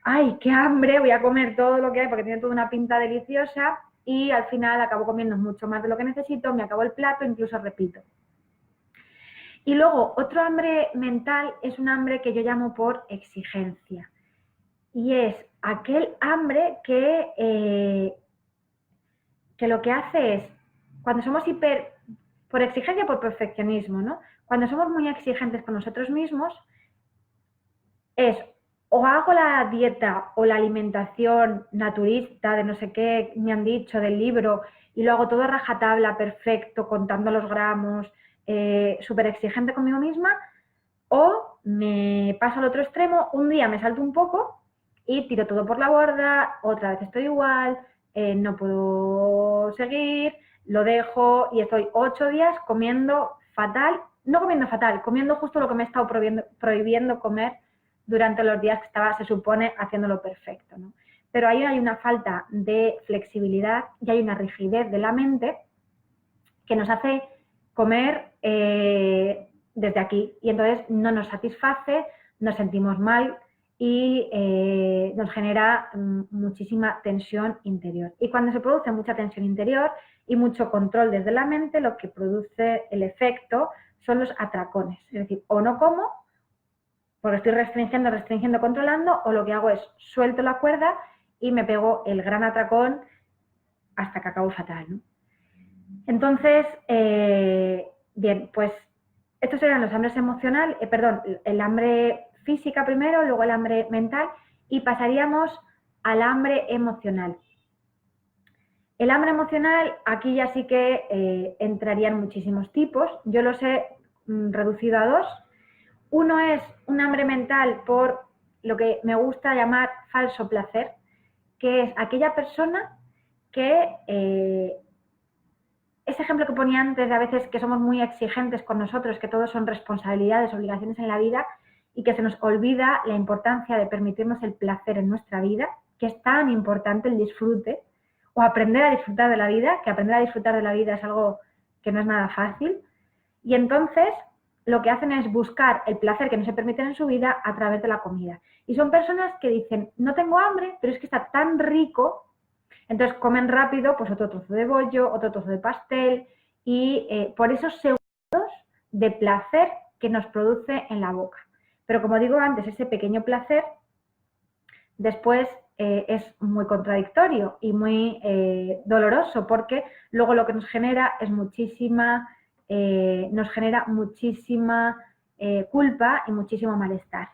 ¡ay, qué hambre! Voy a comer todo lo que hay porque tiene toda una pinta deliciosa y al final acabo comiendo mucho más de lo que necesito, me acabo el plato, incluso repito. Y luego, otro hambre mental es un hambre que yo llamo por exigencia. Y es aquel hambre que lo que hace es, cuando somos por exigencia, por perfeccionismo, ¿no? Cuando somos muy exigentes con nosotros mismos, es o hago la dieta o la alimentación naturista de no sé qué me han dicho del libro y lo hago todo a rajatabla, perfecto, contando los gramos, súper exigente conmigo misma, o me paso al otro extremo, un día me salto un poco y tiro todo por la borda, otra vez estoy igual, no puedo seguir, lo dejo y estoy 8 días comiendo fatal, no comiendo fatal, comiendo justo lo que me he estado prohibiendo comer durante los días que estaba, se supone, haciéndolo perfecto, ¿no? Pero ahí hay una falta de flexibilidad y hay una rigidez de la mente que nos hace comer desde aquí y entonces no nos satisface, nos sentimos mal y nos genera muchísima tensión interior. Y cuando se produce mucha tensión interior y mucho control desde la mente, lo que produce el efecto son los atracones. Es decir, o no como, porque estoy restringiendo, controlando, o lo que hago es suelto la cuerda y me pego el gran atracón hasta que acabo fatal, ¿no? Entonces, bien, pues estos eran los hambres emocionales, el hambre física primero, luego el hambre mental y pasaríamos al hambre emocional. El hambre emocional, aquí ya sí que entrarían muchísimos tipos. Yo los he reducido a dos. Uno es un hambre mental por lo que me gusta llamar falso placer, que es aquella persona que ese ejemplo que ponía antes de a veces que somos muy exigentes con nosotros, que todos son responsabilidades, obligaciones en la vida y que se nos olvida la importancia de permitirnos el placer en nuestra vida, que es tan importante el disfrute o aprender a disfrutar de la vida, que aprender a disfrutar de la vida es algo que no es nada fácil. Y entonces lo que hacen es buscar el placer que no se permiten en su vida a través de la comida. Y son personas que dicen, no tengo hambre, pero es que está tan rico. Entonces comen rápido pues otro trozo de bollo, otro trozo de pastel y por esos segundos de placer que nos produce en la boca. Pero como digo antes, ese pequeño placer después es muy contradictorio y muy doloroso porque luego lo que nos genera es muchísima culpa y muchísimo malestar.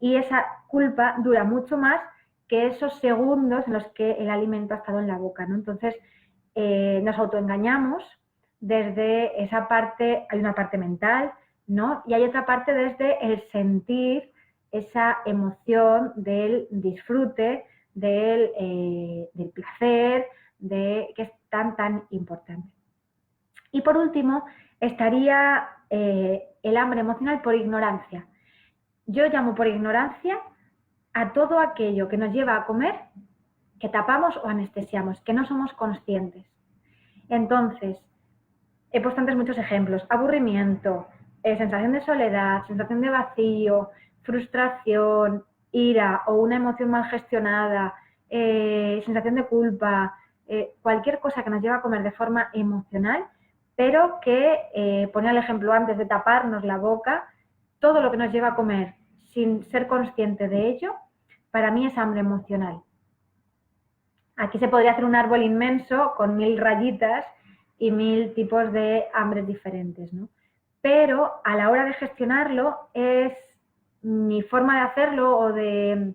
Y esa culpa dura mucho más que esos segundos en los que el alimento ha estado en la boca, ¿no? Entonces, nos autoengañamos desde esa parte, hay una parte mental, ¿no? Y hay otra parte desde el sentir esa emoción del disfrute, del placer, que es tan importante. Y por último, estaría el hambre emocional por ignorancia. Yo llamo por ignorancia a todo aquello que nos lleva a comer, que tapamos o anestesiamos, que no somos conscientes. Entonces, he puesto antes muchos ejemplos: aburrimiento, sensación de soledad, sensación de vacío, frustración, ira o una emoción mal gestionada, sensación de culpa, cualquier cosa que nos lleva a comer de forma emocional, pero que, ponía el ejemplo antes de taparnos la boca, todo lo que nos lleva a comer sin ser consciente de ello, para mí es hambre emocional. Aquí se podría hacer un árbol inmenso con 1000 rayitas y 1000 tipos de hambres diferentes, ¿no? Pero a la hora de gestionarlo, mi forma de hacerlo o de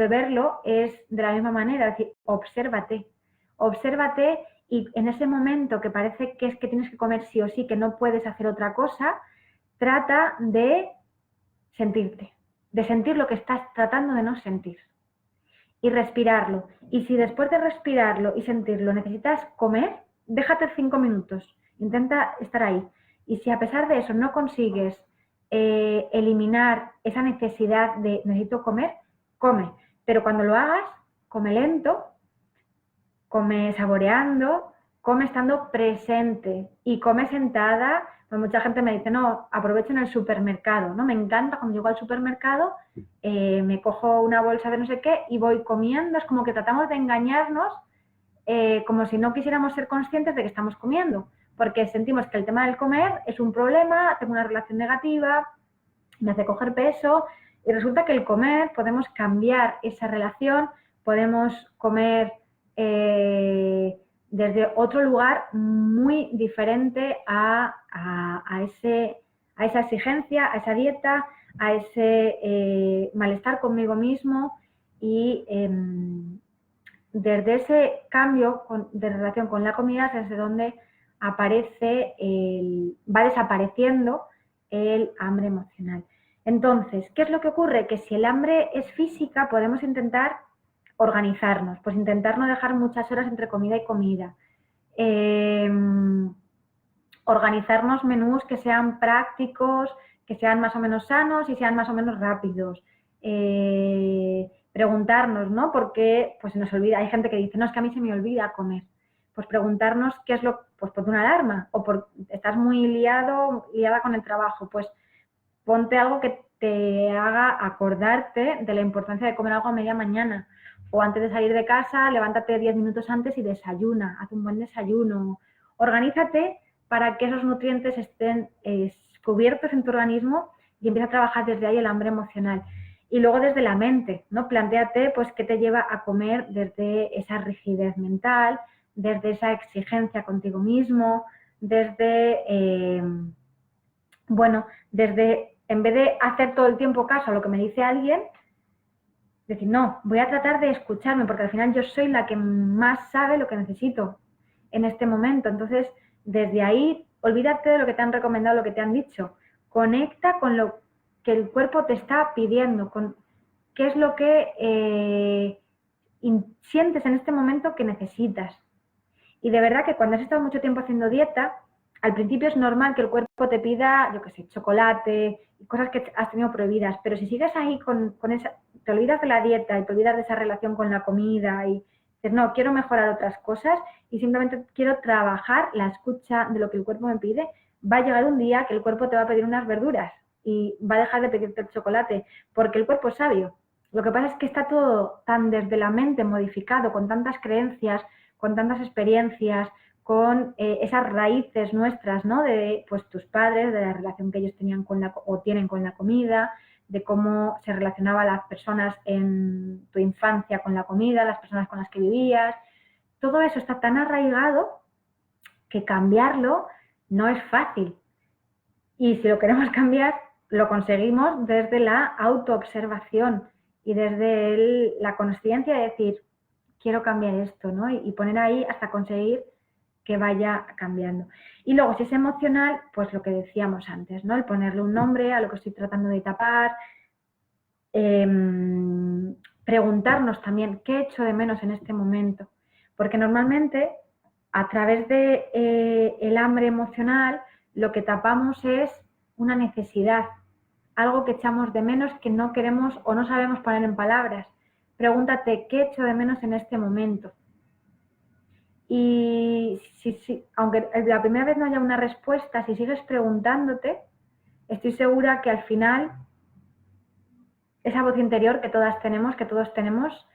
verlo es de la misma manera, es decir, obsérvate y en ese momento que parece que es que tienes que comer sí o sí, que no puedes hacer otra cosa, trata de sentirte, de sentir lo que estás tratando de no sentir y respirarlo. Y si después de respirarlo y sentirlo necesitas comer, déjate 5 minutos, intenta estar ahí. Y si a pesar de eso no consigues eliminar esa necesidad de necesito comer, come. Pero cuando lo hagas, come lento, come saboreando, come estando presente y come sentada. Pues mucha gente me dice, no, aprovecho en el supermercado, ¿no? Me encanta cuando llego al supermercado, me cojo una bolsa de no sé qué y voy comiendo. Es como que tratamos de engañarnos, como si no quisiéramos ser conscientes de que estamos comiendo, porque sentimos que el tema del comer es un problema, tengo una relación negativa, me hace coger peso, y resulta que el comer podemos cambiar esa relación, podemos comer desde otro lugar muy diferente a esa exigencia, a esa dieta, a ese malestar conmigo mismo. Y desde ese cambio de relación con la comida es desde donde va desapareciendo el hambre emocional. Entonces, ¿qué es lo que ocurre? Que si el hambre es física, podemos intentar organizarnos, pues intentar no dejar muchas horas entre comida y comida. Organizarnos menús que sean prácticos, que sean más o menos sanos y sean más o menos rápidos. Preguntarnos, ¿no? Porque pues se nos olvida. Hay gente que dice, no, es que a mí se me olvida comer. Pues preguntarnos qué es pues por una alarma o estás muy liada con el trabajo, pues ponte algo que te haga acordarte de la importancia de comer algo a media mañana. O antes de salir de casa, levántate 10 minutos antes y desayuna, haz un buen desayuno. Organízate para que esos nutrientes estén cubiertos en tu organismo y empieza a trabajar desde ahí el hambre emocional. Y luego desde la mente, ¿no? Plantéate pues qué te lleva a comer desde esa rigidez mental, desde esa exigencia contigo mismo, desde, desde, en vez de hacer todo el tiempo caso a lo que me dice alguien, decir, no, voy a tratar de escucharme, porque al final yo soy la que más sabe lo que necesito en este momento. Entonces, desde ahí, olvídate de lo que te han recomendado, lo que te han dicho. Conecta con lo que el cuerpo te está pidiendo, con qué es lo que sientes en este momento que necesitas. Y de verdad que cuando has estado mucho tiempo haciendo dieta, al principio es normal que el cuerpo te pida, yo qué sé, chocolate y cosas que has tenido prohibidas, pero si sigues ahí con esa, te olvidas de la dieta y te olvidas de esa relación con la comida y dices, no, quiero mejorar otras cosas y simplemente quiero trabajar la escucha de lo que el cuerpo me pide, va a llegar un día que el cuerpo te va a pedir unas verduras y va a dejar de pedirte el chocolate, porque el cuerpo es sabio. Lo que pasa es que está todo tan desde la mente modificado, con tantas creencias, con tantas experiencias, con esas raíces nuestras, ¿no? De pues tus padres, de la relación que ellos tenían o tienen con la comida, de cómo se relacionaban las personas en tu infancia con la comida, las personas con las que vivías. Todo eso está tan arraigado que cambiarlo no es fácil. Y si lo queremos cambiar, lo conseguimos desde la autoobservación y desde la consciencia de decir, quiero cambiar esto, ¿no? Y poner ahí hasta conseguir que vaya cambiando. Y luego, si es emocional, pues lo que decíamos antes, ¿no? El ponerle un nombre a lo que estoy tratando de tapar. Preguntarnos también qué he hecho de menos en este momento. Porque normalmente, a través de el hambre emocional, lo que tapamos es una necesidad. algo que echamos de menos, que no queremos o no sabemos poner en palabras. Pregúntate, ¿qué echo de menos en este momento? Y aunque la primera vez no haya una respuesta, si sigues preguntándote, estoy segura que al final esa voz interior que todas tenemos, que todos tenemos,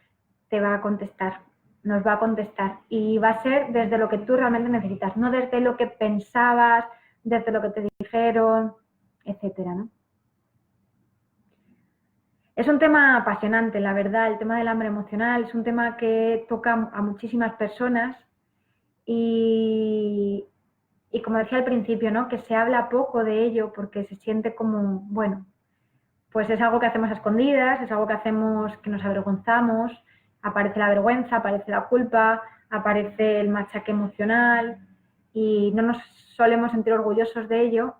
te va a contestar, nos va a contestar. Y va a ser desde lo que tú realmente necesitas, no desde lo que pensabas, desde lo que te dijeron, etcétera, ¿no? Es un tema apasionante, la verdad, el tema del hambre emocional, es un tema que toca a muchísimas personas y como decía al principio, ¿no? Que se habla poco de ello porque se siente como, bueno, pues es algo que hacemos a escondidas, es algo que hacemos que nos avergonzamos, aparece la vergüenza, aparece la culpa, aparece el machaque emocional y no nos solemos sentir orgullosos de ello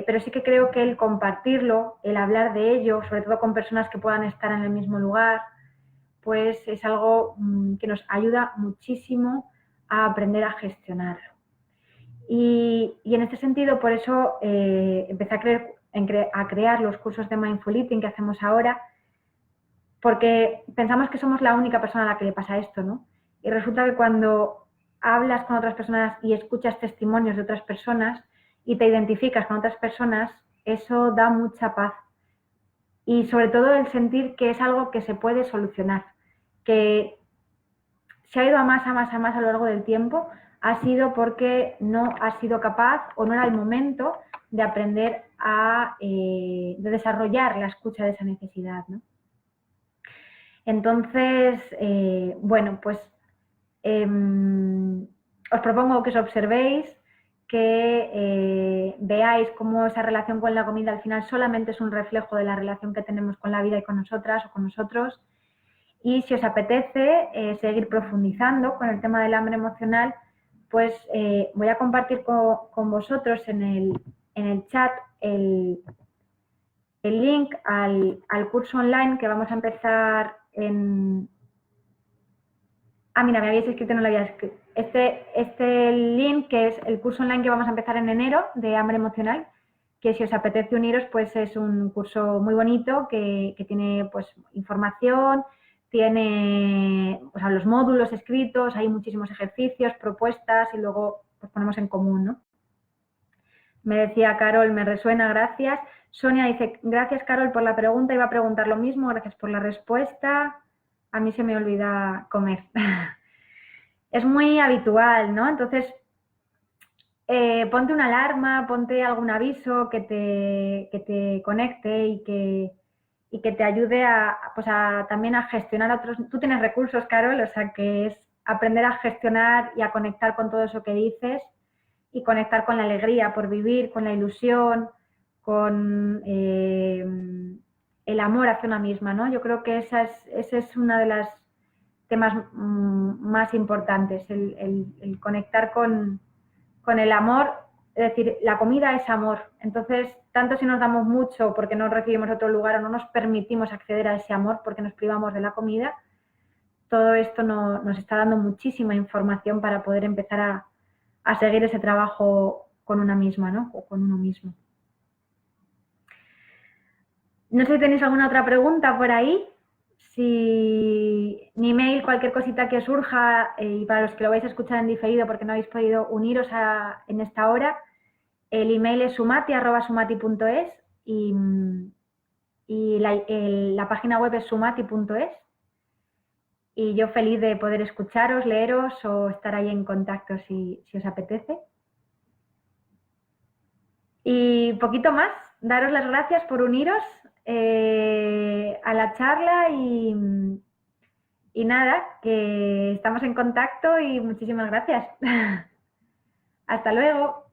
pero sí que creo que el compartirlo, el hablar de ello, sobre todo con personas que puedan estar en el mismo lugar, pues es algo que nos ayuda muchísimo a aprender a gestionarlo. Y en este sentido, por eso empecé a crear los cursos de Mindful Eating que hacemos ahora, porque pensamos que somos la única persona a la que le pasa esto, ¿no? Y resulta que cuando hablas con otras personas y escuchas testimonios de otras personas y te identificas con otras personas, eso da mucha paz. Y sobre todo el sentir que es algo que se puede solucionar, que se ha ido a más, a más, a más a lo largo del tiempo, ha sido porque no has sido capaz o no era el momento de aprender de desarrollar la escucha de esa necesidad, ¿no? Entonces, bueno, pues os propongo que os observéis, que veáis cómo esa relación con la comida al final solamente es un reflejo de la relación que tenemos con la vida y con nosotras o con nosotros. Y si os apetece seguir profundizando con el tema del hambre emocional, pues voy a compartir con vosotros en el chat el link al curso online que vamos a empezar en... mira, me habéis escrito, no lo había escrito. Este link, que es el curso online que vamos a empezar en enero de hambre emocional, que si os apetece uniros, pues es un curso muy bonito que tiene pues información, tiene los módulos escritos, hay muchísimos ejercicios, propuestas y luego pues ponemos en común, ¿no? Me decía Carol, me resuena, gracias. Sonia dice, gracias Carol por la pregunta, iba a preguntar lo mismo, gracias por la respuesta. A mí se me olvida comer. Es muy habitual, ¿no? Entonces, ponte una alarma, ponte algún aviso que te conecte y que te ayude también a gestionar otros. Tú tienes recursos, Carol, o sea que es aprender a gestionar y a conectar con todo eso que dices y conectar con la alegría por vivir, con la ilusión, con el amor hacia una misma, ¿no? Yo creo que ese es uno de los temas más importantes, el conectar con el amor. Es decir, la comida es amor. Entonces, tanto si nos damos mucho porque no recibimos otro lugar o no nos permitimos acceder a ese amor porque nos privamos de la comida, todo esto nos está dando muchísima información para poder empezar a seguir ese trabajo con una misma, ¿no? O con uno mismo. No sé si tenéis alguna otra pregunta por ahí. Si mi email, cualquier cosita que surja, y para los que lo vais a escuchar en diferido porque no habéis podido uniros en esta hora, el email es sumati@sumati.es y la página web es sumati.es. Y yo feliz de poder escucharos, leeros o estar ahí en contacto si os apetece. Y poquito más, daros las gracias por uniros a la charla y nada, que estamos en contacto y muchísimas gracias. Hasta luego.